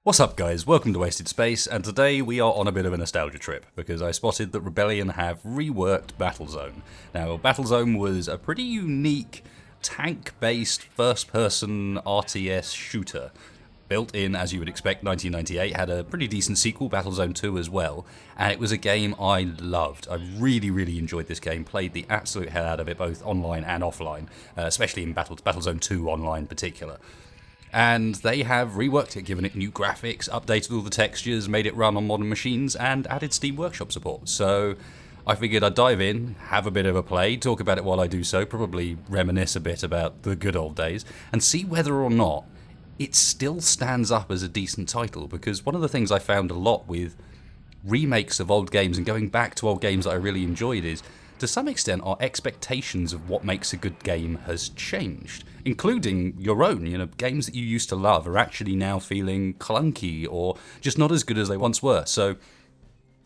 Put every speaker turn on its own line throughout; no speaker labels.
What's up guys, welcome to Wasted Space, and today we are on a bit of a nostalgia trip, because I spotted that Rebellion have reworked Battlezone. Now, Battlezone was a pretty unique tank-based first-person RTS shooter. Built in, as you would expect, 1998, had a pretty decent sequel, Battlezone 2 as well, and it was a game I loved. I really enjoyed this game, played the absolute hell out of it, both online and offline, especially in Battlezone 2 online in particular. And they have reworked it, given it new graphics, updated all the textures, made it run on modern machines, and added Steam Workshop support. So I figured I'd dive in, have a bit of a play, talk about it while I do so, probably reminisce a bit about the good old days, and see whether or not it still stands up as a decent title. Because one of the things I found a lot with remakes of old games and going back to old games that I really enjoyed is, to some extent, our expectations of what makes a good game has changed, including your own. You know, games that you used to love are actually now feeling clunky or just not as good as they once were. So,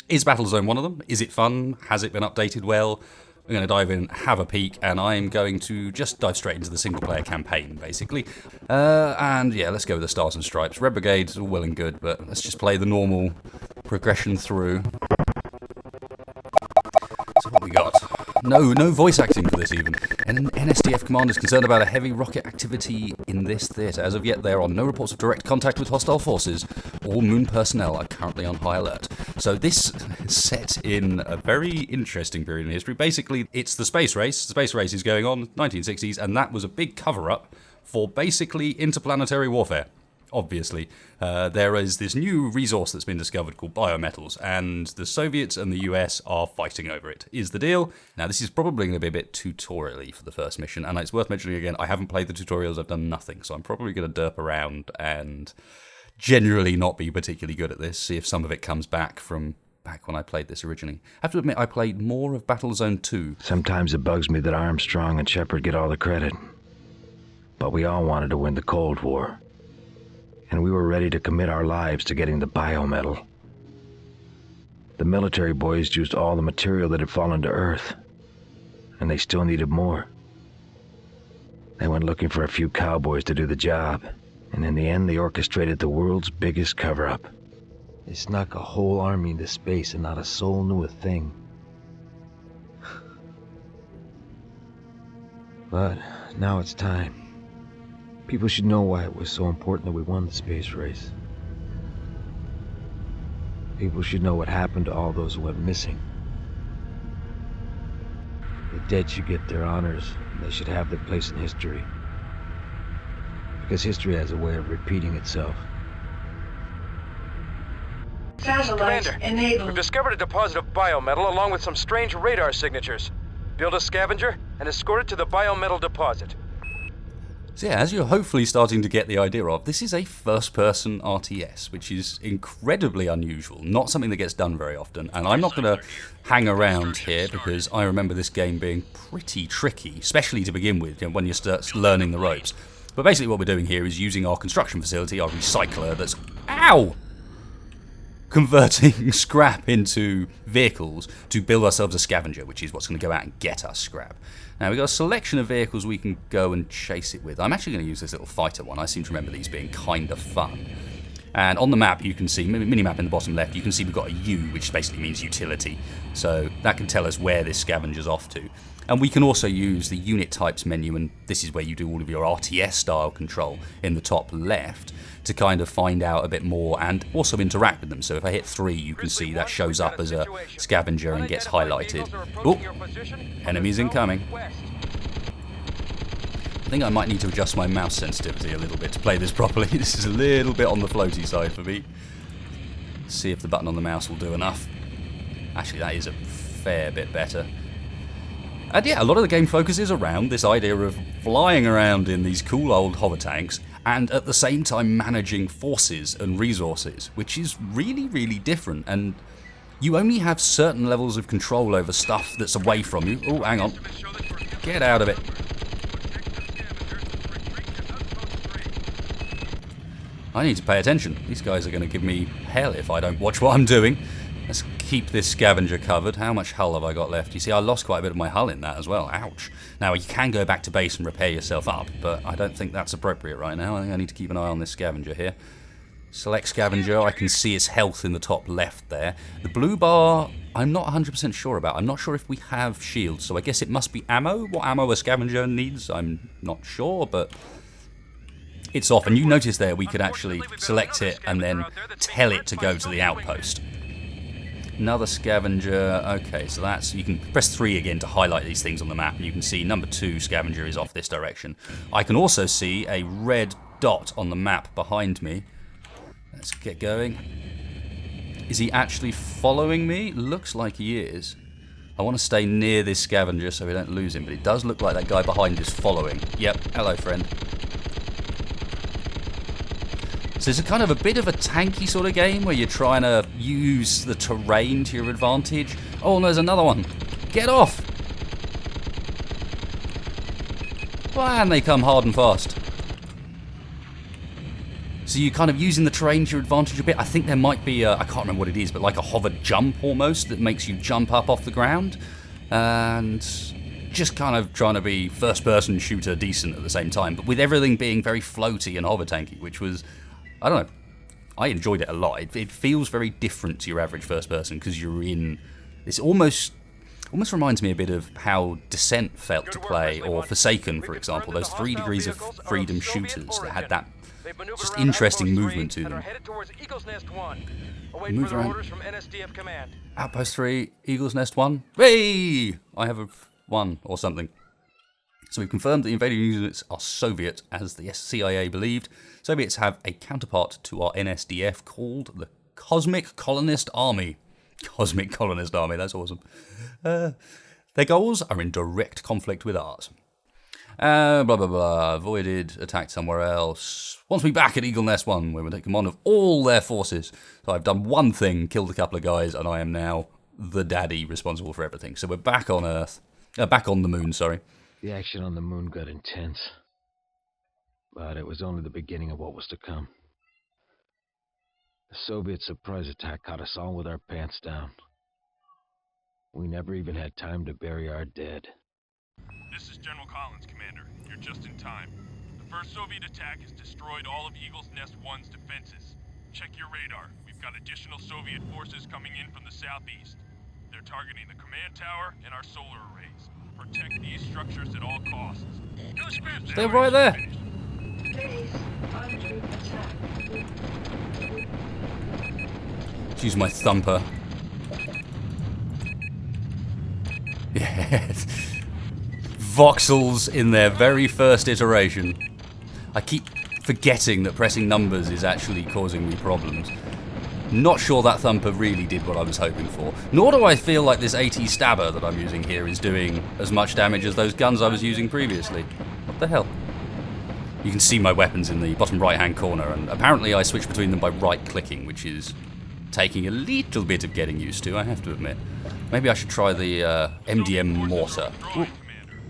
is Battlezone one of them? Is it fun? Has it been updated well? I'm going to dive in, have a peek, and I'm going to just dive straight into the single-player campaign, basically. And yeah, let's go with the Stars and Stripes. Red Brigade's all well and good, but let's just play the normal progression through. So what we got? No voice acting for this even. An NSDF commander is concerned about a heavy rocket activity in this theatre. As of yet, there are no reports of direct contact with hostile forces. All Moon personnel are currently on high alert. So this is set in a very interesting period in history. Basically, it's the space race. The space race is going on, 1960s, and that was a big cover-up for basically interplanetary warfare. Obviously, there is this new resource that's been discovered called biometals, and the Soviets and the US are fighting over it, is the deal. Now, this is probably going to be a bit tutorial-y for the first mission, and it's worth mentioning again, I haven't played the tutorials, I've done nothing, so I'm probably going to derp around and generally not be particularly good at this, see if some of it comes back from back when I played this originally. I have to admit, I played more of Battlezone 2.
Sometimes it bugs me that Armstrong and Shepard get all the credit, but we all wanted to win the Cold War. And we were ready to commit our lives to getting the biometal. The military boys used all the material that had fallen to Earth, and they still needed more. They went looking for a few cowboys to do the job, and in the end they orchestrated the world's biggest cover-up. They snuck a whole army into space and not a soul knew a thing. But now it's time. People should know why it was so important that we won the space race. People should know what happened to all those who went missing. The dead should get their honors, and they should have their place in history. Because history has a way of repeating itself.
Commander, we've discovered a deposit of biometal along with some strange radar signatures. Build a scavenger and escort it to the biometal deposit.
So yeah, as you're hopefully starting to get the idea of, this is a first-person RTS, which is incredibly unusual, not something that gets done very often, and I'm not going to hang around here because I remember this game being pretty tricky, especially to begin with, when you start learning the ropes. But basically what we're doing here is using our construction facility, our recycler that's... Ow! Converting scrap into vehicles to build ourselves a scavenger, which is what's going to go out and get us scrap. Now, we've got a selection of vehicles we can go and chase it with. I'm actually going to use this little fighter one. I seem to remember these being kind of fun. And on the map, you can see, mini-map in the bottom left, you can see we've got a U, which basically means utility. So that can tell us where this scavenger's off to. And we can also use the unit types menu, and this is where you do all of your RTS-style control in the top left, to kind of find out a bit more and also interact with them. So if I hit 3, you can see that shows up as a scavenger and gets highlighted. Oh, enemies incoming. I think I might need to adjust my mouse sensitivity a little bit to play this properly. This is a little bit on the floaty side for me. See if the button on the mouse will do enough. Actually, that is a fair bit better. And yeah, a lot of the game focuses around this idea of flying around in these cool old hover tanks and at the same time managing forces and resources, which is really different. And you only have certain levels of control over stuff that's away from you. Oh, hang on. Get out of it. I need to pay attention. These guys are going to give me hell if I don't watch what I'm doing. Let's keep this scavenger covered. How much hull have I got left? You see, I lost quite a bit of my hull in that as well. Ouch. Now, you can go back to base and repair yourself up, but I don't think that's appropriate right now. I think I need to keep an eye on this scavenger here. Select scavenger. I can see its health in the top left there. The blue bar, I'm not 100% sure about. I'm not sure if we have shields, so I guess it must be ammo. What ammo a scavenger needs, I'm not sure, but it's off. And you notice there we could actually select it and then tell it to go to the outpost. Another scavenger. Okay, so that's, you can press 3 again to highlight these things on the map, and you can see number 2 scavenger is off this direction. I can also see a red dot on the map behind me. Let's get going. Is he actually following me? Looks like he is. I want to stay near this scavenger so we don't lose him, but it does look like that guy behind is following. Yep, hello friend. So it's a kind of a bit of a tanky sort of game where you're trying to use the terrain to your advantage. Oh, and there's another one. Get off! Wow, and they come hard and fast. So you're kind of using the terrain to your advantage a bit. I think there might be I can't remember what it is, but like a hover jump almost that makes you jump up off the ground. And just kind of trying to be first-person shooter decent at the same time, but with everything being very floaty and hover tanky, which was, I don't know, I enjoyed it a lot. It feels very different to your average first-person because you're in, it's almost reminds me a bit of how Descent felt to play, or Forsaken, for example, those 3 degrees of freedom shooters that had that just interesting movement to them. Move around. Outpost 3, Eagle's Nest 1. Hey! I have a 1 or something. So we've confirmed that the invading units are Soviet, as the CIA believed. Soviets have a counterpart to our NSDF called the Cosmic Colonist Army. Cosmic Colonist Army, that's awesome. Their goals are in direct conflict with ours. Blah, blah, blah. Avoided, attacked somewhere else. Wants me back at Eagle Nest 1, where we take command of all their forces. So I've done one thing, killed a couple of guys, and I am now the daddy responsible for everything. So we're back on Earth. Back on the moon, sorry.
The action on the moon got intense. But it was only the beginning of what was to come. The Soviet surprise attack caught us all with our pants down. We never even had time to bury our dead.
This is General Collins, Commander. You're just in time. The first Soviet attack has destroyed all of Eagle's Nest 1's defenses. Check your radar. We've got additional Soviet forces coming in from the southeast. They're targeting the command tower and our solar arrays. Protect these structures at all costs.
They're right there. Let's use my thumper. Yes. Voxels in their very first iteration. I keep forgetting that pressing numbers is actually causing me problems. Not sure that thumper really did what I was hoping for. Nor do I feel like this AT stabber that I'm using here is doing as much damage as those guns I was using previously. What the hell? You can see my weapons in the bottom right hand corner, and apparently I switch between them by right clicking, which is taking a little bit of getting used to, I have to admit. Maybe I should try the MDM mortar. Ooh.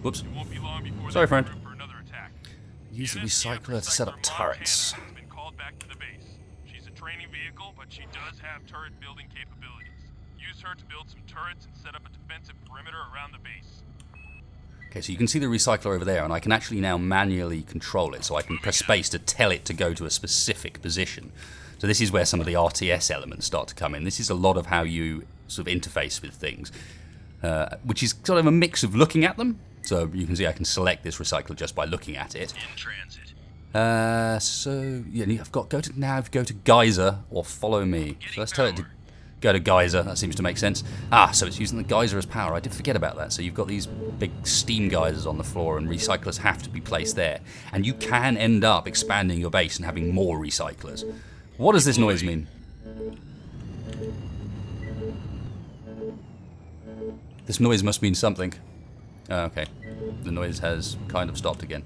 Whoops. Sorry, friend. Use the recycler to set up turrets.
She's a training vehicle, but she does have turret building capabilities. Use her to build some turrets and set up a defensive perimeter around the base.
Okay, so you can see the recycler over there, and I can actually now manually control it, so I can press space to tell it to go to a specific position. So this is where some of the RTS elements start to come in. This is a lot of how you sort of interface with things, which is sort of a mix of looking at them. So you can see I can select this recycler just by looking at it.
In transit.
So yeah, I've got go to geyser or follow me. So let's tell it to go to geyser. That seems to make sense. So it's using the geyser as power. I did forget about that. So you've got these big steam geysers on the floor, and recyclers have to be placed there. And you can end up expanding your base and having more recyclers. What does this noise mean? This noise must mean something. Okay, the noise has kind of stopped again.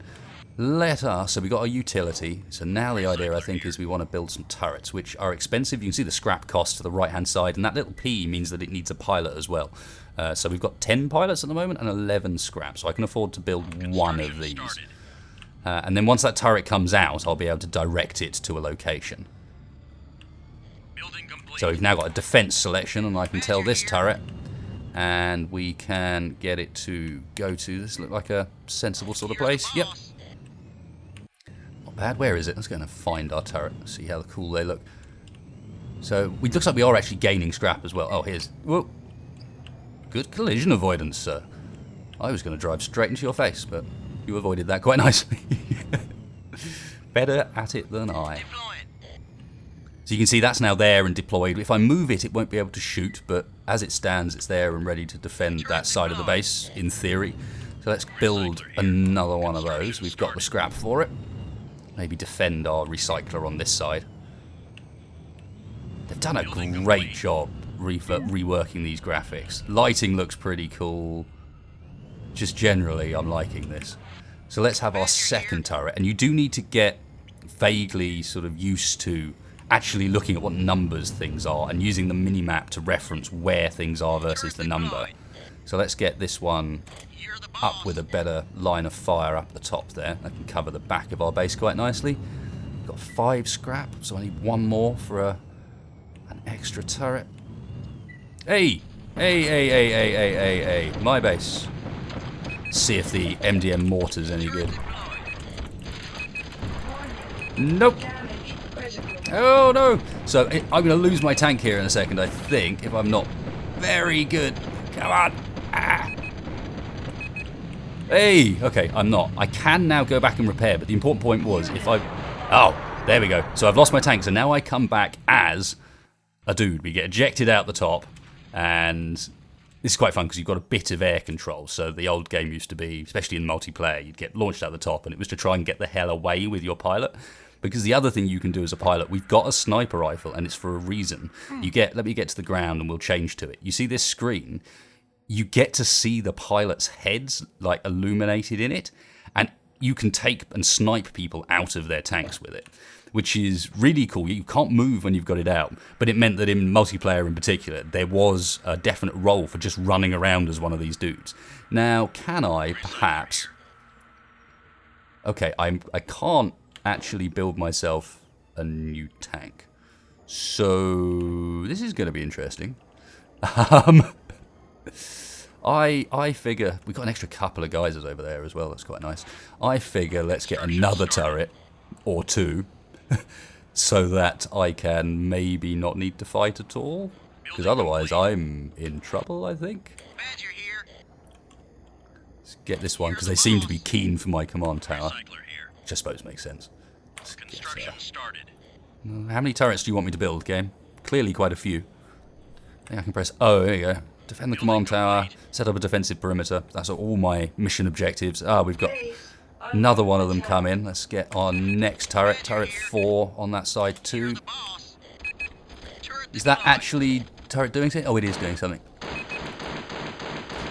So we got a utility. So now the idea, I think, is we want to build some turrets, which are expensive. You can see the scrap cost to the right-hand side, and that little P means that it needs a pilot as well. So we've got 10 pilots at the moment and 11 scrap, so I can afford to build one of these. And then once that turret comes out, I'll be able to direct it to a location. So we've now got a defense selection, and I can tell this turret, and we can get it to go to, this look like a sensible sort of place. Yep. not bad. Where is it? Let's go and find our turret. See how cool they look. So, it looks like we are actually gaining scrap as well. Oh, here's... Whoa. Good collision avoidance, sir. I was going to drive straight into your face, but you avoided that quite nicely. Better at it than I. So you can see that's now there and deployed. If I move it, it won't be able to shoot, but as it stands, it's there and ready to defend that side of the base, in theory. So let's build another one of those. We've got the scrap for it. Maybe defend our recycler on this side. They've done a great job reworking these graphics. Lighting looks pretty cool. Just generally, I'm liking this. So let's have our second turret. And you do need to get vaguely sort of used to actually looking at what numbers things are and using the minimap to reference where things are versus the number. So let's get this one up with a better line of fire up the top there. That can cover the back of our base quite nicely. Got 5 scrap, so I need 1 more for an extra turret. Hey! Hey! My base. See if the MDM mortar's any good. Nope. Oh no! So I'm going to lose my tank here in a second, I think, if I'm not very good. Come on! Ah. Hey! Okay, I'm not. I can now go back and repair, but the important point was if I... Oh, there we go. So I've lost my tank, so now I come back as a dude. We get ejected out the top, and this is quite fun because you've got a bit of air control. So the old game used to be, especially in multiplayer, you'd get launched out the top, and it was to try and get the hell away with your pilot. Because the other thing you can do as a pilot, we've got a sniper rifle, and it's for a reason. Let me get to the ground, and we'll change to it. You see this screen? You get to see the pilots' heads, like, illuminated in it, and you can take and snipe people out of their tanks with it, which is really cool. You can't move when you've got it out, but it meant that in multiplayer in particular, there was a definite role for just running around as one of these dudes. Now, can I, perhaps... Okay, I can't actually build myself a new tank. So this is going to be interesting. I figure we got an extra couple of geysers over there as well. That's quite nice. I figure let's get another turret or 2 so that I can maybe not need to fight at all. Because otherwise I'm in trouble, I think. Let's get this one because they seem to be keen for my command tower. Which I suppose makes sense.
Construction started.
How many turrets do you want me to build, game? Clearly quite a few. I think I can press... Oh, there you go. Defend the command tower. Set up a defensive perimeter. That's all my mission objectives. Ah, we've got another one of them come in. Let's get our next turret. Turret 4 on that side too. Is that actually turret doing something? Oh, it is doing something.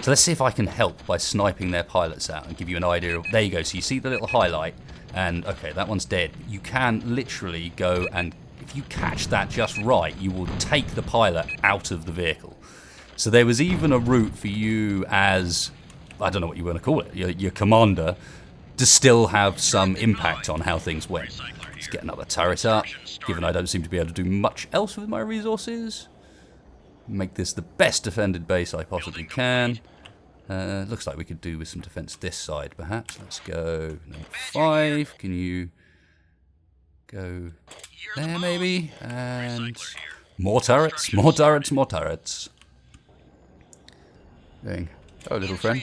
So let's see if I can help by sniping their pilots out and give you an idea of... There you go. So you see the little highlight. And, okay, that one's dead. You can literally go and, if you catch that just right, you will take the pilot out of the vehicle. So there was even a route for you as, I don't know what you want to call it, your commander, to still have some impact on how things went. Let's get another turret up, given I don't seem to be able to do much else with my resources. Make this the best defended base I possibly can. Looks like we could do with some defense this side, perhaps. Let's go number 5. Can you go there, maybe? And more turrets, more turrets, more turrets. Dang. Oh, little friend.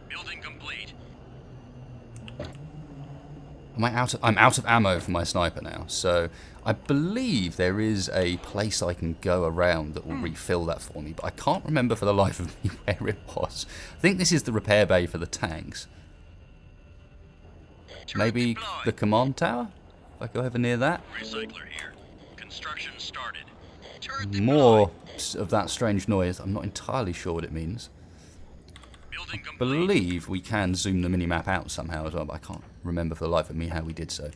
Building complete.
I'm out of ammo for my sniper now, so I believe there is a place I can go around that will refill that for me, but I can't remember for the life of me where it was. I think this is the repair bay for the tanks. Maybe the command tower? If I go over near that?
Recycler here. Construction started.
More of that strange noise. I'm not entirely sure what it means.
Building
I
complete.
believe we can zoom the minimap out somehow as well, but I can't remember for the life of me how we did so.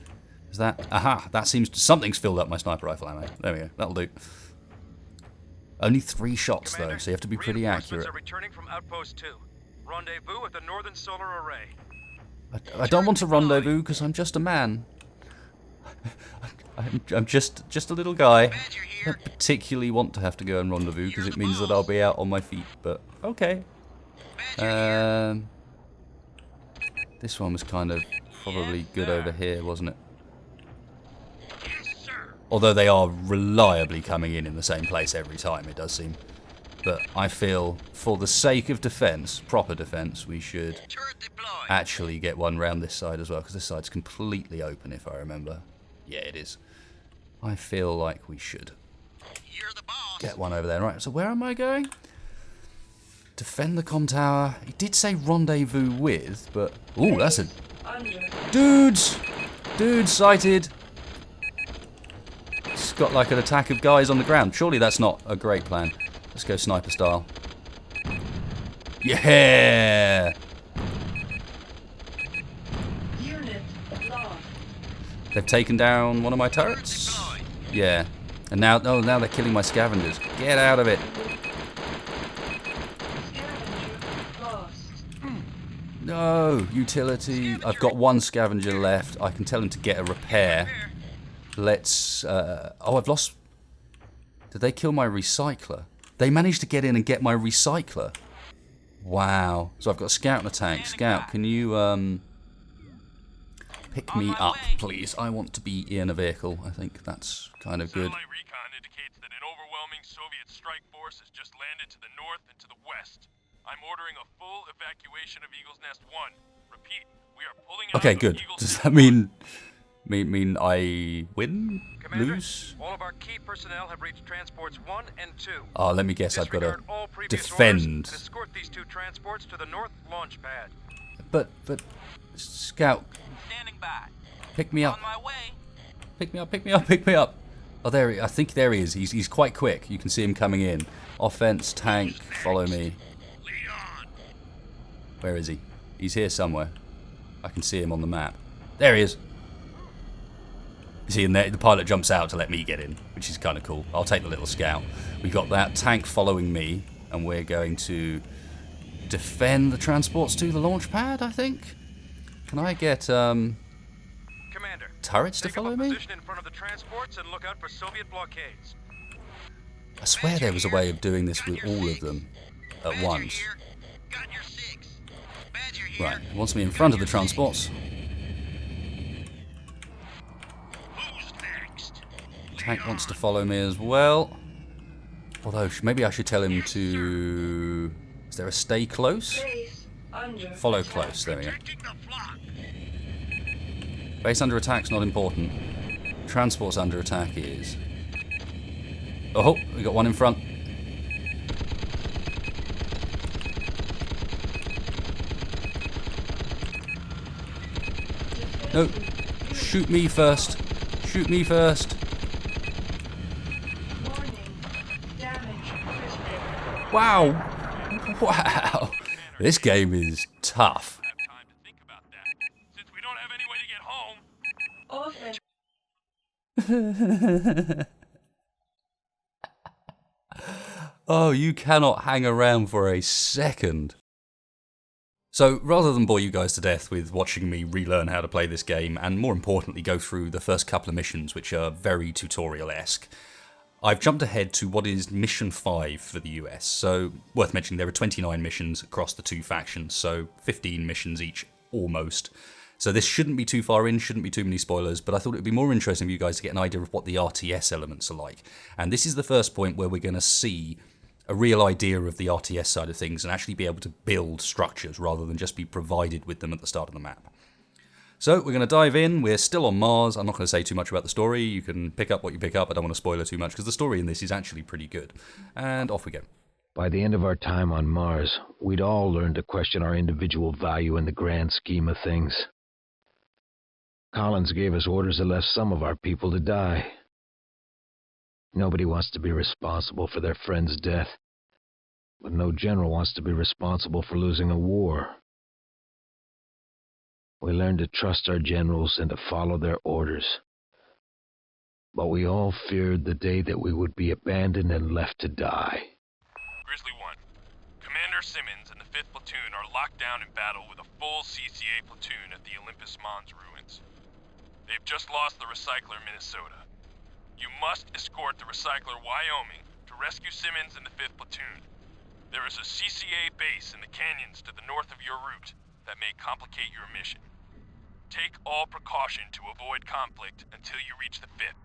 Is that... Aha! That seems... Something's filled up my sniper rifle ammo. There we go. That'll do. Only 3 shots,
Commander,
though, so you have to be pretty accurate.
Reinforcements are returning from Outpost 2. Rendezvous at the northern solar array.
I don't want to rendezvous because I'm just a man. I'm just a little guy. I don't particularly want to have to go and rendezvous because it means that I'll be out on my feet, but okay. This one was kind of probably good over here, wasn't it?
Yes, sir.
Although they are reliably coming in the same place every time, it does seem. But I feel, for the sake of defense, proper defense, we should
Turret deployed.
actually get one round this side as well, because this side's completely open, if I remember. Yeah, it is. I feel like we should
You're the boss.
get one over there. Right, so where am I going? Defend the comm tower. He did say rendezvous with, but... Ooh, that's a... Dudes! Dudes sighted! It's got like an attack of guys on the ground. Surely that's not a great plan. Let's go sniper style. Yeah!
Unit lost.
They've taken down one of my turrets? Yeah. And now, oh, now they're killing my scavengers. Get out of it.
Scavenger lost.
No, utility. I've got one scavenger left. I can tell him to get a repair. Let's... oh, I've lost... Did they kill my recycler? They managed to get in and get my recycler. Wow. So I've got a scout and a tank. Scout, can you pick me up, please? I want to be in a vehicle. I think that's kind of good.
Satellite recon indicates that an overwhelming Soviet strike force has just landed to the north and to the west. I'm ordering a full evacuation of Eagle's Nest 1. Repeat, we are pulling out
Okay,
of
good.
Eagle's
Does
Nest
that mean I win?
Commander,
Lose?
all of our key personnel have reached transports 1 and 2.
Oh, let me guess. I've got to
Disregard all previous orders
defend.
and escort these 2 transports to the north launch pad.
But, Scout,
Standing by.
pick me up.
On my way.
Pick me up, pick me up, pick me up. Oh, there he, I think there he is. He's quite quick. You can see him coming in. Offense, tank, follow me.
Lead on.
Where is he? He's here somewhere. I can see him on the map. There he is. You see, and the pilot jumps out to let me get in, which is kind of cool. I'll take the little scout. We've got that tank following me, and we're going to defend the transports to the launch pad, I think. Can I get
Commander,
turrets to
take up
follow
a
me?
position in front of the transports and look out for Soviet blockades.
I swear there was a way of doing this with all of them at once.
Got your 6. Badger here.
Right, he wants me in front of the transports.
Who's next?
Tank wants to follow me as well. Although, maybe I should tell him to... Is there a stay close?
Base under
Follow
attack.
close, there we go.
Protecting the flock.
Base under attack's not important. Transport's under attack is. Oh, we got one in front. No, shoot me first. Shoot me first.
Warning. Damage critical.
Wow. Wow. This game is tough.
Have time to think about that. Since we don't have any way to get home.
Offense.
Oh, you cannot hang around for a second. So, rather than bore you guys to death with watching me relearn how to play this game, and more importantly go through the first couple of missions, which are very tutorial-esque, I've jumped ahead to what is Mission 5 for the US. So, worth mentioning, there are 29 missions across the 2 factions, so 15 missions each, almost. So this shouldn't be too far in, shouldn't be too many spoilers, but I thought it would be more interesting for you guys to get an idea of what the RTS elements are like. And this is the first point where we're going to see a real idea of the RTS side of things and actually be able to build structures rather than just be provided with them at the start of the map. So we're going to dive in. We're still on Mars. I'm not going to say too much about the story. You can pick up what you pick up. I don't want to spoil it too much because the story in this is actually pretty good. And off we go.
By the end of our time on Mars, we'd all learned to question our individual value in the grand scheme of things. Collins gave us orders that left some of our people to die. Nobody wants to be responsible for their friend's death, but no general wants to be responsible for losing a war. We learned to trust our generals and to follow their orders. But we all feared the day that we would be abandoned and left to die.
Grizzly 1. Commander Simmons and the 5th Platoon are locked down in battle with a full CCA platoon at the Olympus Mons ruins. They've just lost the Recycler Minnesota. You must escort the Recycler Wyoming to rescue Simmons and the 5th Platoon. There is a CCA base in the canyons to the north of your route that may complicate your mission. Take all precaution to avoid conflict until you reach the 5th.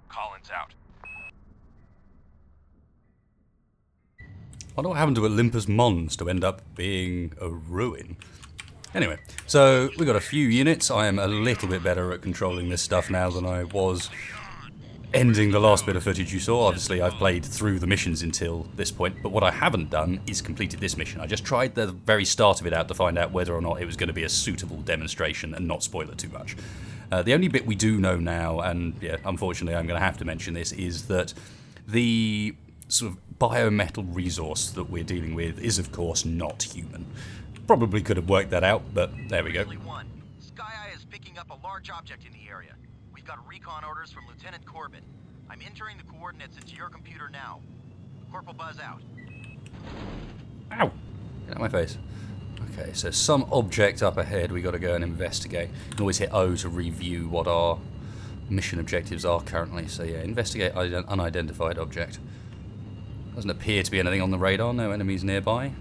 Collins out.
I wonder what happened to Olympus Mons to end up being a ruin. Anyway, so we got a few units. I am a little bit better at controlling this stuff now than I was ending the last bit of footage you saw. Obviously, I've played through the missions until this point, but what I haven't done is completed this mission. I just tried the very start of it out to find out whether or not it was going to be a suitable demonstration and not spoil it too much. The only bit we do know now, and yeah, unfortunately I'm going to have to mention this, is that the sort of biometal resource that we're dealing with is of course not human. Probably could have worked that out, but there we go.
Grizzly 1, Sky Eye is picking up a large object in the area. We've got recon orders from Lieutenant Corbin. I'm entering the coordinates into your computer now. Corporal Buzz out.
Ow! Get out of my face. Okay, so some object up ahead we got to go and investigate. You can always hit O to review what our mission objectives are currently. So yeah, investigate unidentified object. Doesn't appear to be anything on the radar, no enemies nearby.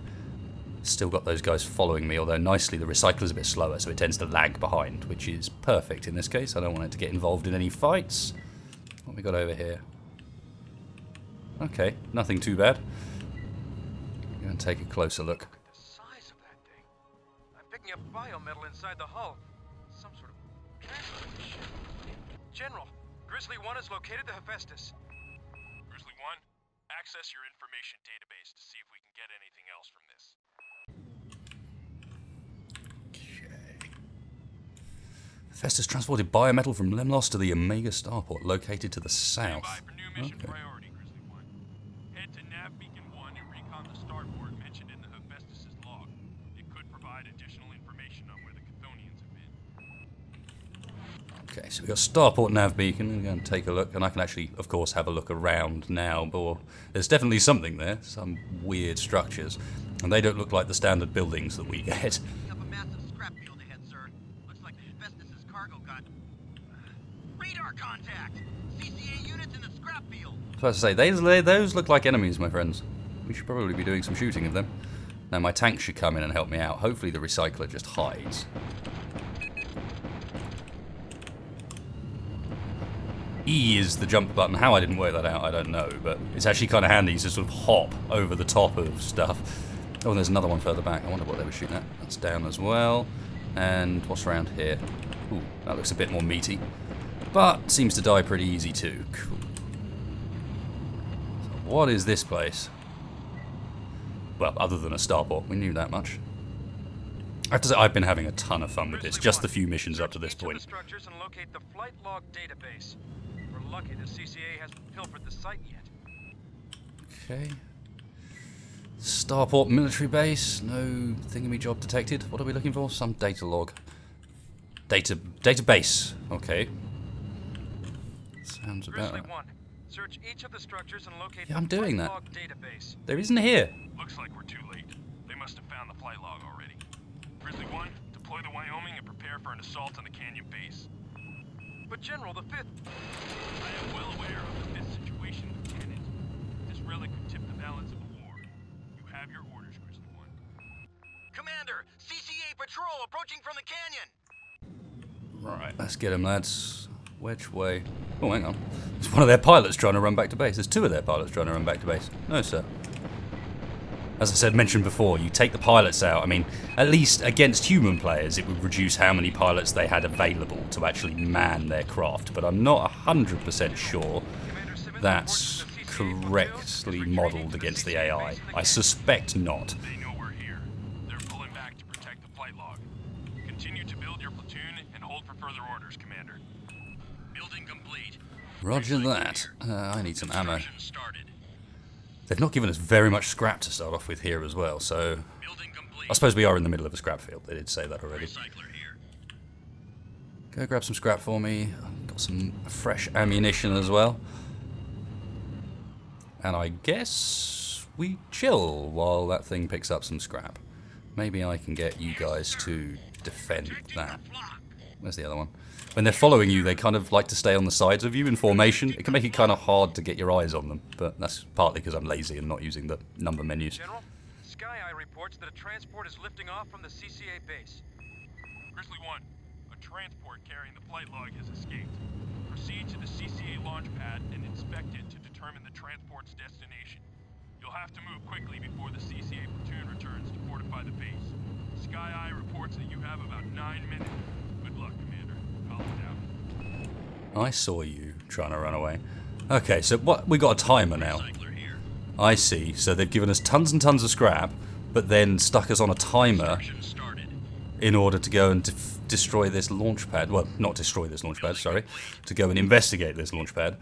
Still got those guys following me, although nicely the recycler's a bit slower, so it tends to lag behind, which is perfect in this case. I don't want it to get involved in any fights. What we got over here? Okay, nothing too bad. I'm going to take a closer look.
The size of that thing. I'm picking up biometal inside the hull. Some sort of transport ship. General, Grizzly 1 has located the Hephaestus.
Grizzly 1, access your information database to see if we can get anything else from this.
Festus transported biometal from Lemnos to the Omega starport, located to the
Stand
south.
by for new mission
Okay.
priority, Grizzly 1. Head to Nav Beacon 1 and recon the starport mentioned in the Hephaestus' log. It could provide additional information on where the Chthonians have been.
Okay, so we've got starport nav beacon. We're going to take a look, and I can actually, of course, have a look around now, but there's definitely something there, some weird structures, and they don't look like the standard buildings that we get.
Picking up a massive scrap field ahead, sir. Looks like the Hephaestus' cargo got... radar contact! CCA units in the scrap field!
I was about to say, those look like enemies, my friends. We should probably be doing some shooting of them. Now, my tank should come in and help me out. Hopefully the recycler just hides. E is the jump button. How I didn't work that out, I don't know, but it's actually kind of handy to sort of hop over the top of stuff. Oh, and there's another one further back. I wonder what they were shooting at. That's down as well. And what's around here? Ooh, that looks a bit more meaty. But seems to die pretty easy too. Cool. So what is this place? Well, other than a starport, we knew that much. I have to say, I've been having a ton of fun with this, just the few missions up to this
Search each of
point.
the structures and locate the flight log database. We're lucky the CCA hasn't pilfered the site yet.
Okay. Starport military base, no thingamyjob detected. What are we looking for? Some data log. Database. Okay. Sounds about
Grizzly
right.
1, search each of the structures and locate
Yeah, I'm
the
doing
flight
that.
log database.
There isn't here.
Looks like we're too late. They must have found the flight log already. Grizzly 1, deploy the Wyoming and prepare for an assault on the Canyon base.
But General, the 5th...
I am well aware of the 5th situation, Lieutenant. This relic could tip the balance of the war. You have your orders, Grizzly 1.
Commander, CCA patrol approaching from the canyon!
Right, let's get him, lads. Which way? Oh, hang on. There's one of their pilots trying to run back to base. There's two of their pilots trying to run back to base. No, sir. As I said, mentioned before, you take the pilots out. I mean, at least against human players, it would reduce how many pilots they had available to actually man their craft. But I'm not 100% sure
Commander Simmons
that's
reports that the CCA from the field
correctly
is retreating
modelled
to
against the
CCA
AI.
base in the
I
canyon.
suspect not.
They know we're here. They're pulling back to protect the flight log. Continue to build your platoon and hold for further orders, Commander.
Building complete.
Roger that. I need some ammo.
Construction started.
They've not given us very much scrap to start off with here as well, so
Building complete.
I suppose we are in the middle of a scrap field. They did say that already.
Recycler here.
Go grab some scrap for me. Got some fresh ammunition as well. And I guess we chill while that thing picks up some scrap. Maybe I can get you guys to defend that. Where's the other one? When they're following you, they kind of like to stay on the sides of you in formation. It can make it kind of hard to get your eyes on them, but that's partly because I'm lazy and not using the number menus.
General, Sky Eye reports that a transport is lifting off from the CCA base.
Grizzly 1, a transport carrying the flight log has escaped. Proceed to the CCA launch pad and inspect it to determine the transport's destination. You'll have to move quickly before the CCA platoon returns to fortify the base. Sky Eye reports that you have about 9 minutes. Good luck, Commander. Collins out.
I saw you trying to run away. Okay, so what? We got a timer now. I see. So they've given us tons and tons of scrap, but then stuck us on a timer in order to go and destroy this launch pad. Well, not destroy this launch pad, sorry. To go and investigate this launch pad.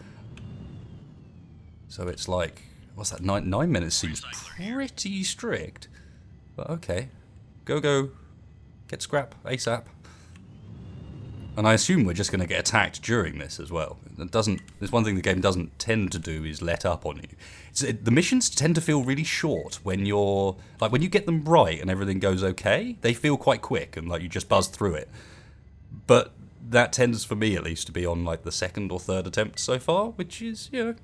So it's like, what's that? 9 minutes seems pretty strict. But okay. Go. Get scrap ASAP. And I assume we're just going to get attacked during this as well. There's one thing the game doesn't tend to do is let up on you. The missions tend to feel really short when you're... Like, when you get them right and everything goes okay, they feel quite quick and like you just buzz through it. But that tends, for me at least, to be on like the second or third attempt so far, which is, you know...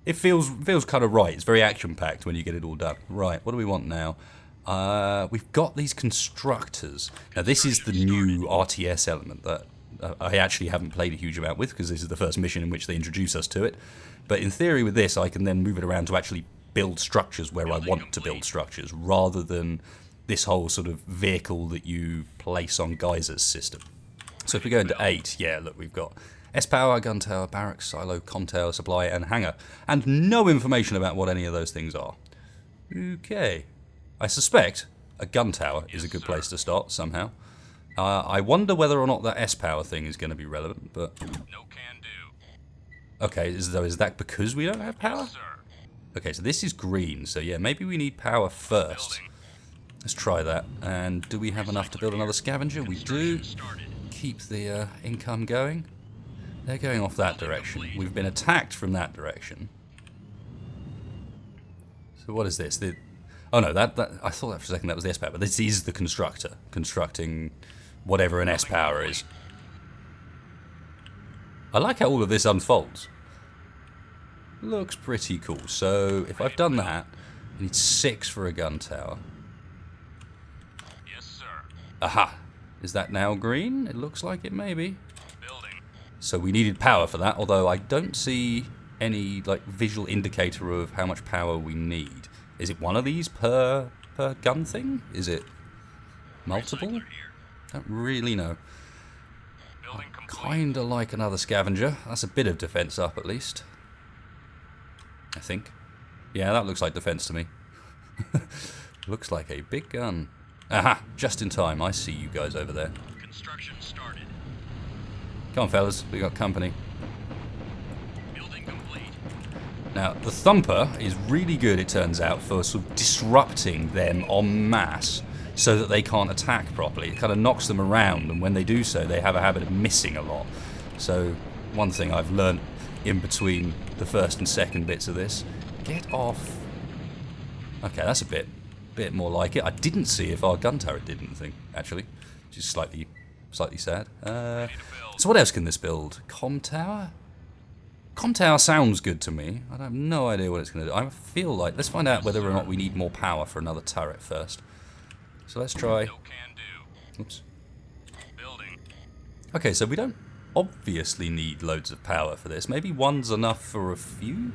It feels kind of right. It's very action-packed when you get it all done. Right, what do we want now? We've got these constructors. Now, this is the new RTS element that I actually haven't played a huge amount with because this is the first mission in which they introduce us to it. But in theory with this, I can then move it around to actually build structures where I want to build structures, rather than this whole sort of vehicle that you place on geysers system. So if we go into 8, yeah, look, we've got S-Power, Gun Tower, Barracks, Silo, Com Tower, Supply, and Hangar. And no information about what any of those things are. Okay. I suspect a gun tower is a good place to start, somehow. I wonder whether or not that S-Power thing is going to be relevant, but...
No can do.
Okay, is that because we don't have power?
Sir.
Okay, so this is green, so yeah, maybe we need power first. Let's try that. And do we have enough to build another scavenger? We do. Keep the income going. They're going off that direction. We've been attacked from that direction. So what is this? Oh no, that I thought that for a second that was the S-Power, but this is the constructor constructing whatever an S-Power is. I like how all of this unfolds. Looks pretty cool. So if I've done that, I need 6 for a gun tower.
Yes, sir.
Aha! Is that now green? It looks like it may be.
Building.
So we needed power for that, although I don't see any like visual indicator of how much power we need. Is it one of these per gun thing? Is it multiple? Don't really know. Kinda like another scavenger. That's a bit of defense up at least. I think. Yeah, that looks like defense to me. Looks like a big gun. Aha! Just in time. I see you guys over there.
Construction started.
Come on, fellas. We got company.
Building complete.
Now, the Thumper is really good, it turns out, for sort of disrupting them en masse so that they can't attack properly. It kind of knocks them around, and when they do so, they have a habit of missing a lot. So, one thing I've learnt in between the first and second bits of this, get off. Okay, that's a bit more like it. I didn't see if our gun turret did anything, actually, which is slightly sad. So what else can this build? Com Tower? Com Tower sounds good to me. I have no idea what it's going to do. I feel like... Let's find out whether or not we need more power for another turret first. So let's try...
No can do.
Oops.
Building.
Okay, so we don't obviously need loads of power for this. Maybe one's enough for a few?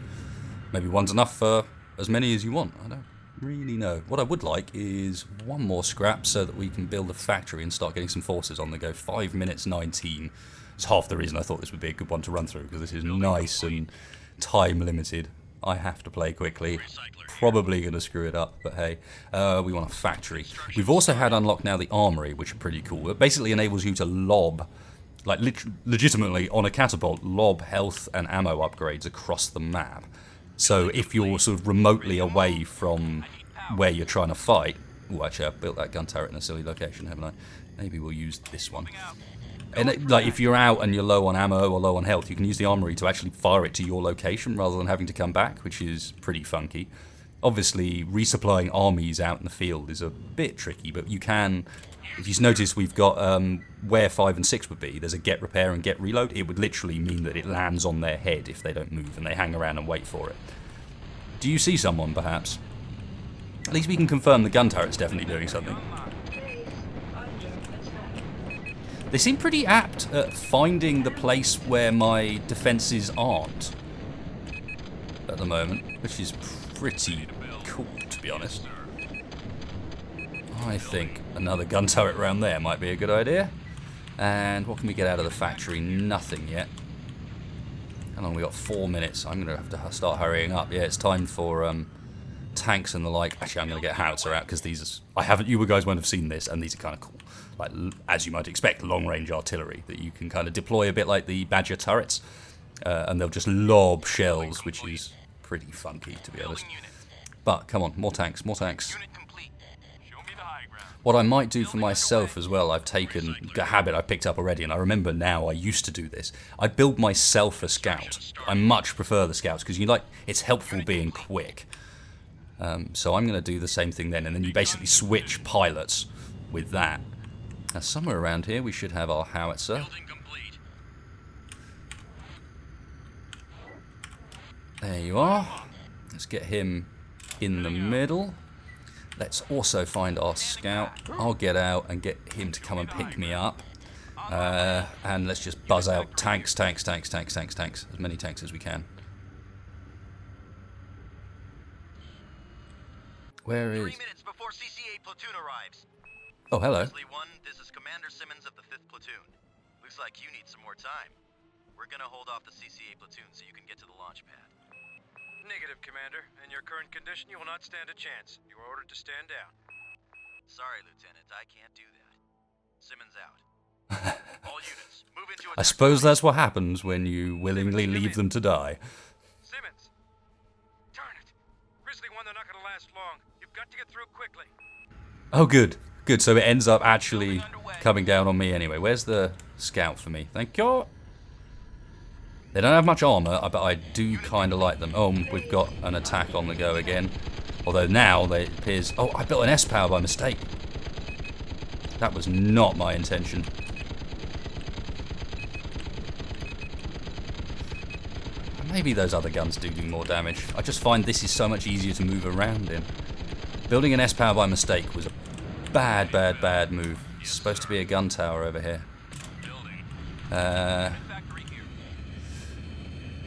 Maybe one's enough for as many as you want. I don't really know. What I would like is one more scrap so that we can build a factory and start getting some forces on the go. 5 minutes 19. It's half the reason I thought this would be a good one to run through, because this is nice and time limited. I have to play quickly. Probably going to screw it up, but hey. We want a factory. We've also had unlocked now the armory, which is pretty cool. It basically enables you to lob, like legitimately on a catapult, lob health and ammo upgrades across the map. So if you're sort of remotely away from where you're trying to fight... Oh, actually, I've built that gun turret in a silly location, haven't I? Maybe we'll use this one. And like, if you're out and you're low on ammo or low on health, you can use the armory to actually fire it to your location rather than having to come back, which is pretty funky. Obviously, resupplying armies out in the field is a bit tricky, but you can... If you notice, we've got where 5 and 6 would be. There's a get repair and get reload. It would literally mean that it lands on their head if they don't move, and they hang around and wait for it. Do you see someone, perhaps? At least we can confirm the gun turret's definitely doing something.
Base under attack.
They seem pretty apt at finding the place where my defenses aren't at the moment, which is pretty cool, to be honest. I think another gun turret around there might be a good idea. And what can we get out of the factory? Nothing yet. How long we got? 4 minutes. I'm going to have to start hurrying up. Yeah, it's time for tanks and the like. Actually, I'm going to get howitzer out because these are, you guys won't have seen this, and these are kind of cool. Like, as you might expect, long-range artillery that you can kind of deploy a bit like the Badger turrets, and they'll just lob shells, which is pretty funky, to be honest. But come on, more tanks, more tanks. What I might do for myself as well, I've taken a habit I picked up already, and I remember now I used to do this. I build myself a scout. I much prefer the scouts because it's helpful being quick. So I'm going to do the same thing then, and then you basically switch pilots with that. Now somewhere around here we should have our howitzer. There you are. Let's get him in the middle. Let's also find our scout. I'll get out and get him to come and pick me up. And let's just buzz out tanks, tanks, tanks, tanks, tanks, tanks. As many tanks as we can. Where is...
3 minutes before CC8 platoon arrives.
Oh, hello.
Grizzly 1, this is Commander Simmons of the 5th platoon. Looks like you need some more time. We're gonna hold off the CC8 platoon so you can get to the launch pad.
Negative, Commander. In your current condition, you will not stand a chance. You are ordered to stand down.
Sorry, Lieutenant, I can't do that. Simmons out. All units, move into
I
attack
suppose
mode.
that's what happens when you willingly leave them to die.
Simmons! Darn it! Grizzly 1, they're not going to last long. You've got to get through quickly.
Oh, good. Good, so it ends up actually coming down on me anyway. Where's the scout for me? Thank you. They don't have much armor, but I do kind of like them. Oh, we've got an attack on the go again. Although now it appears... Oh, I built an S-power by mistake. That was not my intention. Maybe those other guns do more damage. I just find this is so much easier to move around in. Building an S-power by mistake was a bad, bad, bad move. It's supposed to be a gun tower over here.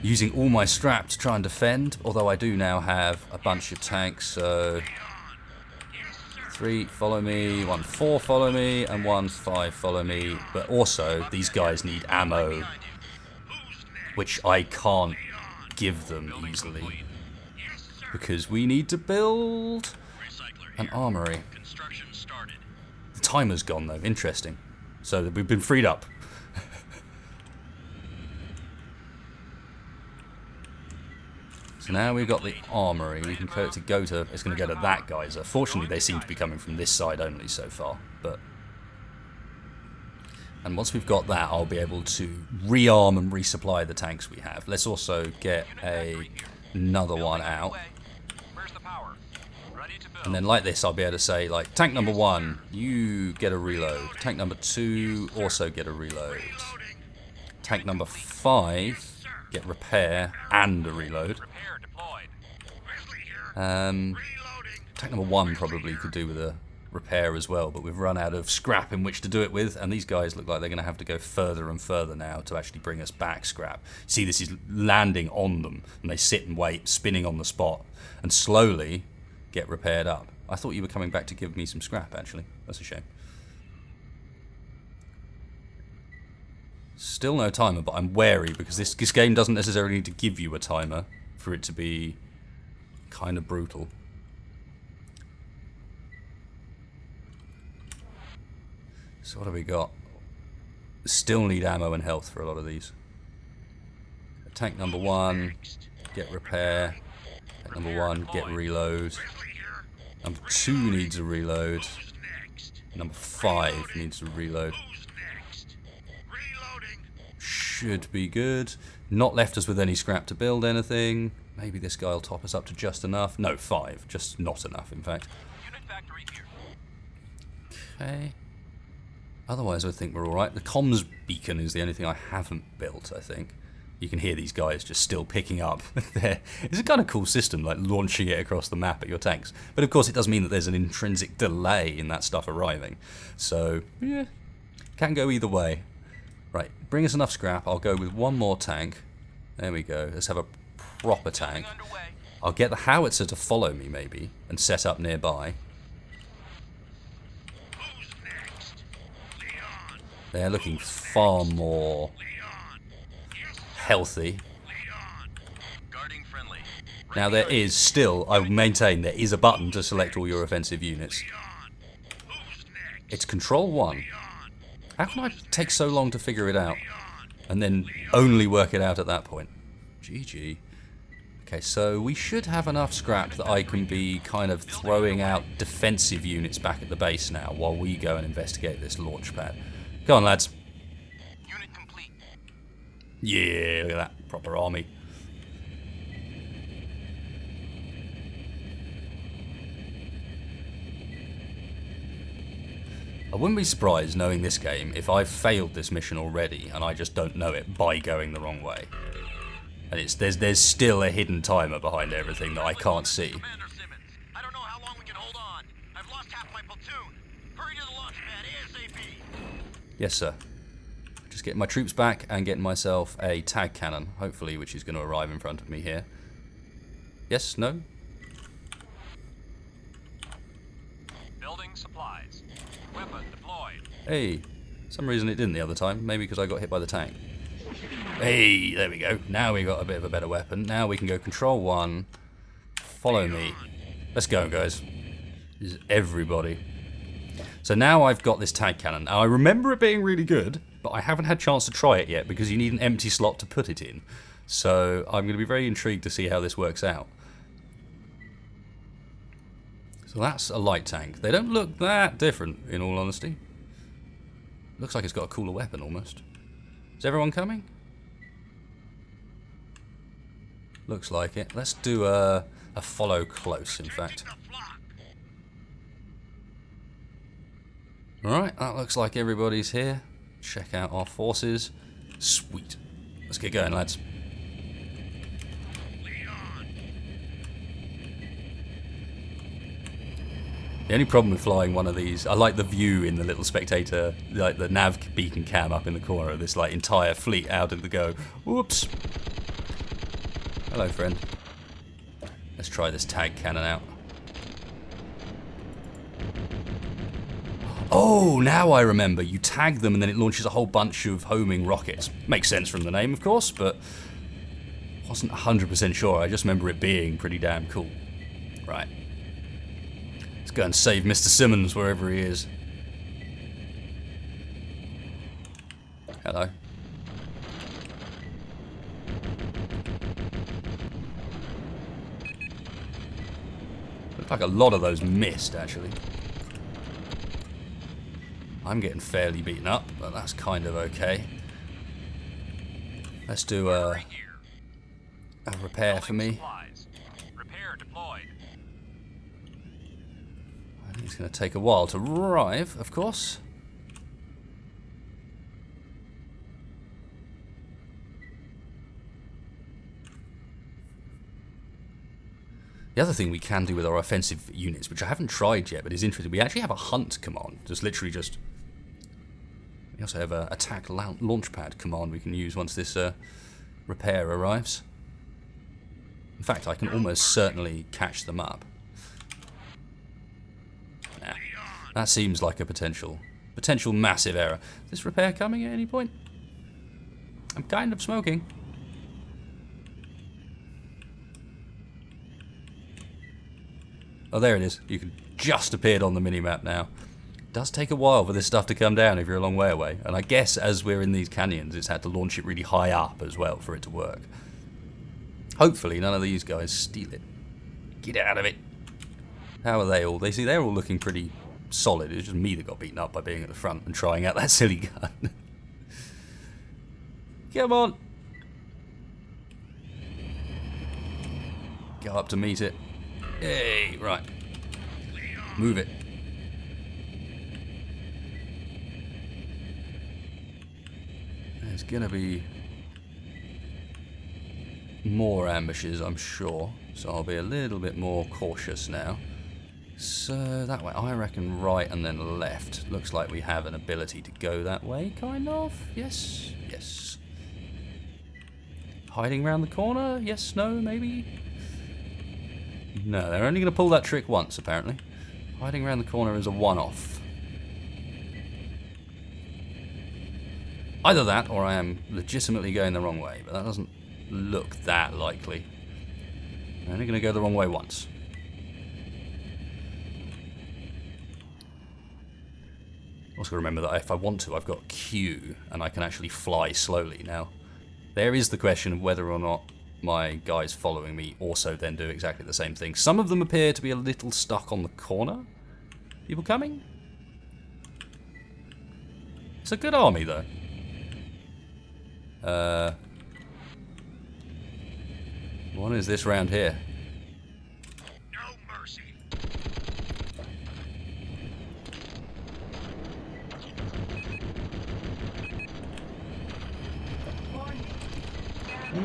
Using all my strap to try and defend, although I do now have a bunch of tanks, so 3 follow me, 1 4 follow me, and 1 5 follow me. But also, these guys need ammo, which I can't give them easily, because we need to build an armory. The timer's gone though, interesting. So we've been freed up. So now we've got the armory, we can go to, it's going to go to that geyser. Fortunately they seem to be coming from this side only so far, and once we've got that I'll be able to rearm and resupply the tanks we have. Let's also get another one out. And then like this I'll be able to say, like, tank number 1, you get a reload. Tank number 2, also get a reload. Tank number 5, get repair and a reload. Tank number 1 probably could do with a repair as well, but we've run out of scrap in which to do it with, and these guys look like they're going to have to go further and further now to actually bring us back scrap. See, this is landing on them, and they sit and wait, spinning on the spot, and slowly get repaired up. I thought you were coming back to give me some scrap, actually. That's a shame. Still no timer, but I'm wary because this game doesn't necessarily need to give you a timer for it to be kind of brutal. So what have we got? Still need ammo and health for a lot of these. Tank number 1, get repair. Tank number 1, get reload. Number 2 needs a reload. Number 5 needs a reload. Should be good. Not left us with any scrap to build anything. Maybe this guy will top us up to just enough. No, 5. Just not enough, in fact. Okay. Otherwise, I think we're alright. The comms beacon is the only thing I haven't built, I think. You can hear these guys just still picking up there. It's a kind of cool system, like launching it across the map at your tanks. But of course, it does mean that there's an intrinsic delay in that stuff arriving. So, yeah. Can go either way. Right, bring us enough scrap. I'll go with one more tank. There we go. Let's have a proper tank.
Underway.
I'll get the howitzer to follow me, maybe, and set up nearby.
Who's next? Leon!
They're looking far more
Leon! Yes,
healthy.
Leon!
Guarding friendly.
Now there is still, I maintain, there is a button to select all your offensive units.
Leon! Who's next?
It's Control 1.
Leon!
How can I take so long to figure it out?
Leon!
And then only work it out at that point? GG. Okay, so we should have enough scrap that I can be kind of throwing out defensive units back at the base now while we go and investigate this launch pad. Go on, lads.
Unit complete.
Yeah, look at that. Proper army. I wouldn't be surprised, knowing this game, if I've failed this mission already and I just don't know it by going the wrong way. And there's still a hidden timer behind everything that I can't see.
Commander Simmons, I don't know how long we can hold on. I've lost half my platoon. Hurry to the launch pad ASAP.
Yes, sir. Just getting my troops back and getting myself a tag cannon, hopefully, which is going to arrive in front of me here. Yes? No?
Building supplies. Weapon deployed.
Hey. Some reason it didn't the other time. Maybe because I got hit by the tank. Hey, there we go. Now we got a bit of a better weapon. Now we can go Control 1. Follow me. Let's go, guys. This is everybody. So now I've got this tag cannon. Now I remember it being really good, but I haven't had a chance to try it yet because you need an empty slot to put it in. So I'm going to be very intrigued to see how this works out. So that's a light tank. They don't look that different, in all honesty. Looks like it's got a cooler weapon, almost. Is everyone coming? Looks like it. Let's do a follow close, in fact. Alright, that looks like everybody's here. Check out our forces. Sweet. Let's get going, lads. The only problem with flying one of these, I like the view in the little spectator, like the nav beacon cam up in the corner of this like entire fleet out of the go. Whoops. Hello, friend. Let's try this tag cannon out. Oh, now I remember. You tag them and then it launches a whole bunch of homing rockets. Makes sense from the name, of course, but wasn't 100% sure. I just remember it being pretty damn cool. Right. Let's go and save Mr. Simmons wherever he is. Hello. Looks like a lot of those missed, actually. I'm getting fairly beaten up, but that's kind of okay. Let's do a repair for me.
Repair deployed.
I think it's going to take a while to arrive, of course. The other thing we can do with our offensive units, which I haven't tried yet, but is interesting, we actually have a hunt command. Just literally just... We also have a attack launchpad command we can use once this repair arrives. In fact, I can almost certainly catch them up. Nah, that seems like a potential massive error. Is this repair coming at any point? I'm kind of smoking. Oh, there it is. You can just appeared on the minimap now. It does take a while for this stuff to come down if you're a long way away. And I guess as we're in these canyons, it's had to launch it really high up as well for it to work. Hopefully none of these guys steal it. Get out of it. How are they all? They're all looking pretty solid. It's just me that got beaten up by being at the front and trying out that silly gun. Come on. Go up to meet it. Hey, right. Move it. There's gonna be more ambushes, I'm sure. So I'll be a little bit more cautious now. So that way, I reckon right and then left. Looks like we have an ability to go that way, kind of. Yes, yes. Hiding around the corner? Yes, no, maybe? No, they're only going to pull that trick once, apparently. Hiding around the corner is a one-off. Either that, or I am legitimately going the wrong way, but that doesn't look that likely. I'm only going to go the wrong way once. Also remember that if I want to, I've got Q, and I can actually fly slowly. Now, there is the question of whether or not my guys following me also then do exactly the same thing. Some of them appear to be a little stuck on the corner. People coming? It's a good army, though. What is this round here?
No mercy.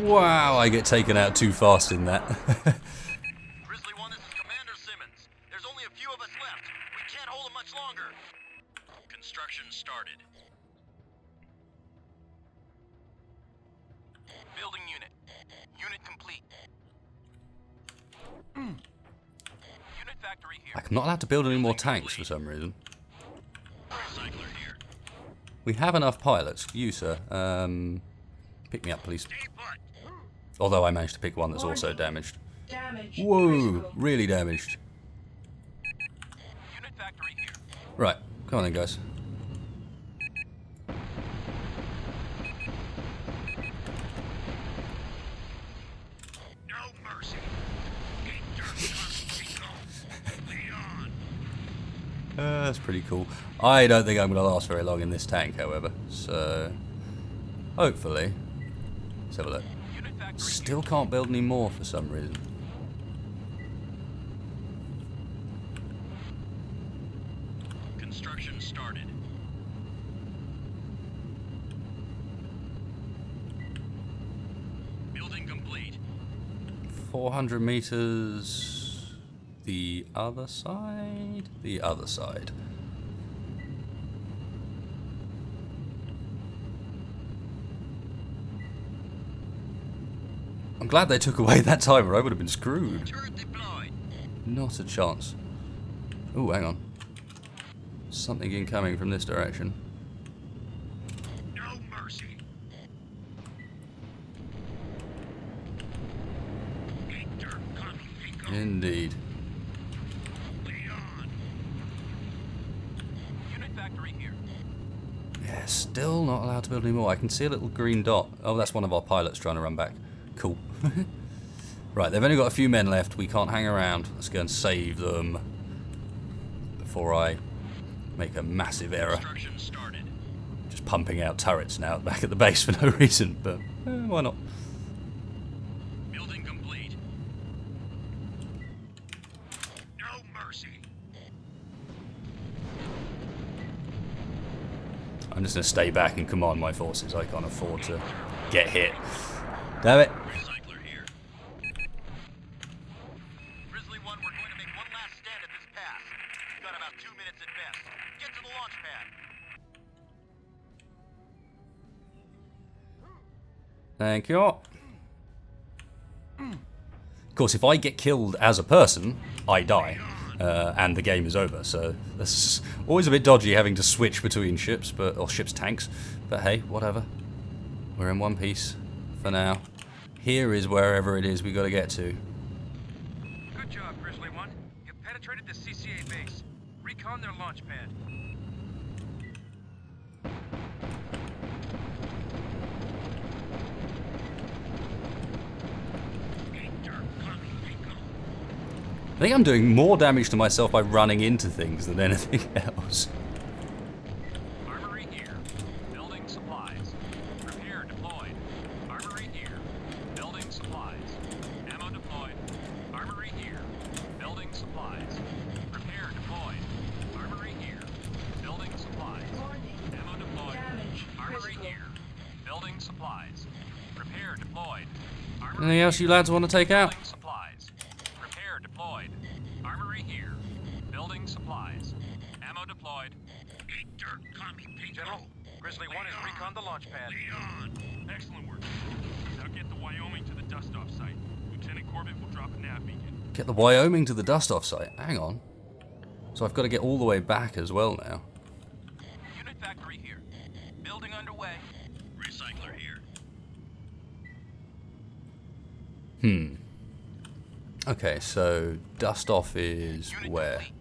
Wow, I get taken out too fast in that.
Grizzly 1, this is Commander Simmons. There's only a few of us left. We can't hold them much longer. Construction started. Building unit. Unit complete. Unit factory here.
I'm not allowed to build any more tanks for some reason.
Recycler here.
We have enough pilots. You, sir. Pick me up, please. Although I managed to pick one that's also damaged.
Damage.
Whoa,
Critical.
really damaged.
Unit factory here.
Right, come on then, guys.
No mercy. Lead on.
That's pretty cool. I don't think I'm going to last very long in this tank, however. So, hopefully. Let's have a look.
Unit factory
Still can't build any more for some reason.
here. Construction started. Building complete.
400 meters. The other side? The other side. I'm glad they took away that timer. I would have been screwed.
Turret deployed.
Not a chance. Oh, hang on. Something incoming from this direction.
No mercy.
Indeed.
Lead on.
Unit factory here.
Yeah, still not allowed to build any more. I can see a little green dot. Oh, that's one of our pilots trying to run back. Cool. Right, they've only got a few men left. We can't hang around. Let's go and save them before I make a massive error.
Construction started.
Just pumping out turrets now back at the base for no reason, but why not?
Building complete.
No mercy.
I'm just going to stay back and command my forces. I can't afford to get hit. Damn it.
Recycler here. Grizzly 1, we're going to make one last stand at this pass. We've got about 2 minutes at best. Get to the launch pad.
Thank you. Of course, if I get killed as a person, I die. And the game is over, so that's always a bit dodgy having to switch between ships, or ships' tanks. But hey, whatever. We're in one piece for now. Here is wherever it is we got to get to.
Good job, Grizzly 1. You penetrated the CCA base. Recon their launch pad.
I think I'm doing more damage to myself by running into things than anything else.
Armory here. Building supplies. Repair deployed. Armory here. Building supplies. Ammo deployed. Armory here. Building supplies. Repair deployed. Armory here. Building supplies.
Warning.
Ammo deployed.
Damage.
Armory
Critical.
here. Building supplies. Repair deployed.
Anything else you lads want to take out?
Building supplies. Repair deployed. Armory here.
deployed.
Eat dirt, commie Pinko. General, Grizzly 1 has reconned the launch pad.
Excellent work. Now get the Wyoming to the dust-off site. Lieutenant Corbett will drop a nav beacon.
Get the Wyoming to the dust-off site. Hang on. So I've got to get all the way back as well now.
Unit factory here. Building underway. Recycler here.
Okay, so dust-off is
Unit
where?
complete.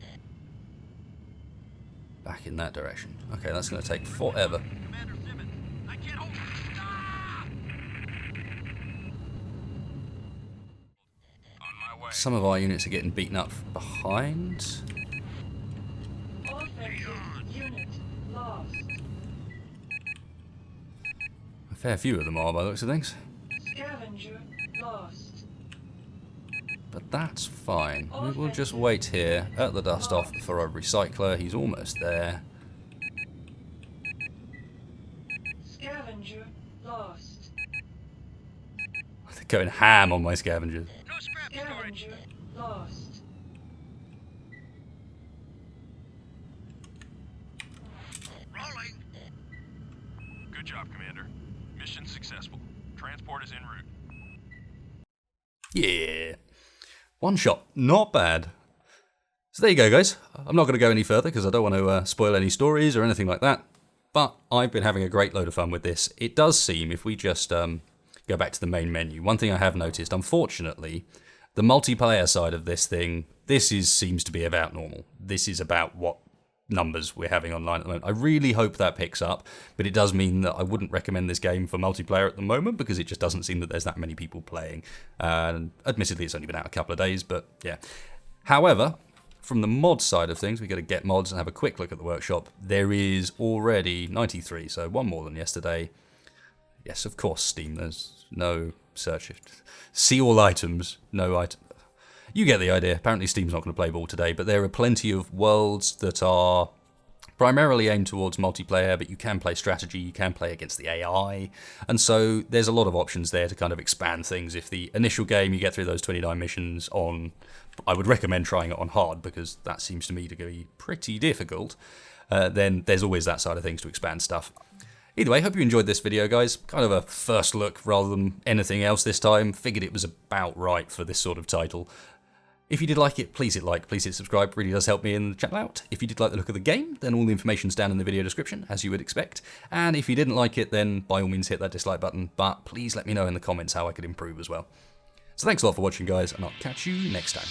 Back in that direction. Okay, that's going to take forever.
Commander Simmons, I can't hold it. Ah!
On my way.
Some of our units are getting beaten up behind.
Offensive unit lost.
A fair few of them are by the looks of things.
Scavenger lost.
But that's fine. We will just wait here at the dust-off for our recycler. He's almost there.
Scavenger lost.
They're going ham on my scavengers.
No scrap storage.
Scavenger lost.
Rolling.
Good job, Commander. Mission successful. Transport is en route.
Yeah. One shot. Not bad. So there you go, guys. I'm not going to go any further because I don't want to spoil any stories or anything like that. But I've been having a great load of fun with this. It does seem, if we just go back to the main menu, one thing I have noticed, unfortunately, the multiplayer side of this thing, seems to be about normal. This is about what numbers we're having online at the moment. I really hope that picks up, but it does mean that I wouldn't recommend this game for multiplayer at the moment because it just doesn't seem that there's that many people playing. And admittedly, it's only been out a couple of days, but yeah. However, from the mod side of things, we got to get mods and have a quick look at the workshop. There is already 93, so one more than yesterday. Yes, of course, Steam. There's no search. See all items, no item. You get the idea. Apparently Steam's not going to play ball today, but there are plenty of worlds that are primarily aimed towards multiplayer, but you can play strategy, you can play against the AI, and so there's a lot of options there to kind of expand things. If the initial game you get through those 29 missions on, I would recommend trying it on hard because that seems to me to be pretty difficult, then there's always that side of things to expand stuff. Either way, hope you enjoyed this video, guys. Kind of a first look rather than anything else this time. Figured it was about right for this sort of title. If you did like it, please hit like, please hit subscribe. It really does help me in the channel out. If you did like the look of the game, then all the information's down in the video description, as you would expect. And if you didn't like it, then by all means hit that dislike button. But please let me know in the comments how I could improve as well. So thanks a lot for watching, guys, and I'll catch you next time.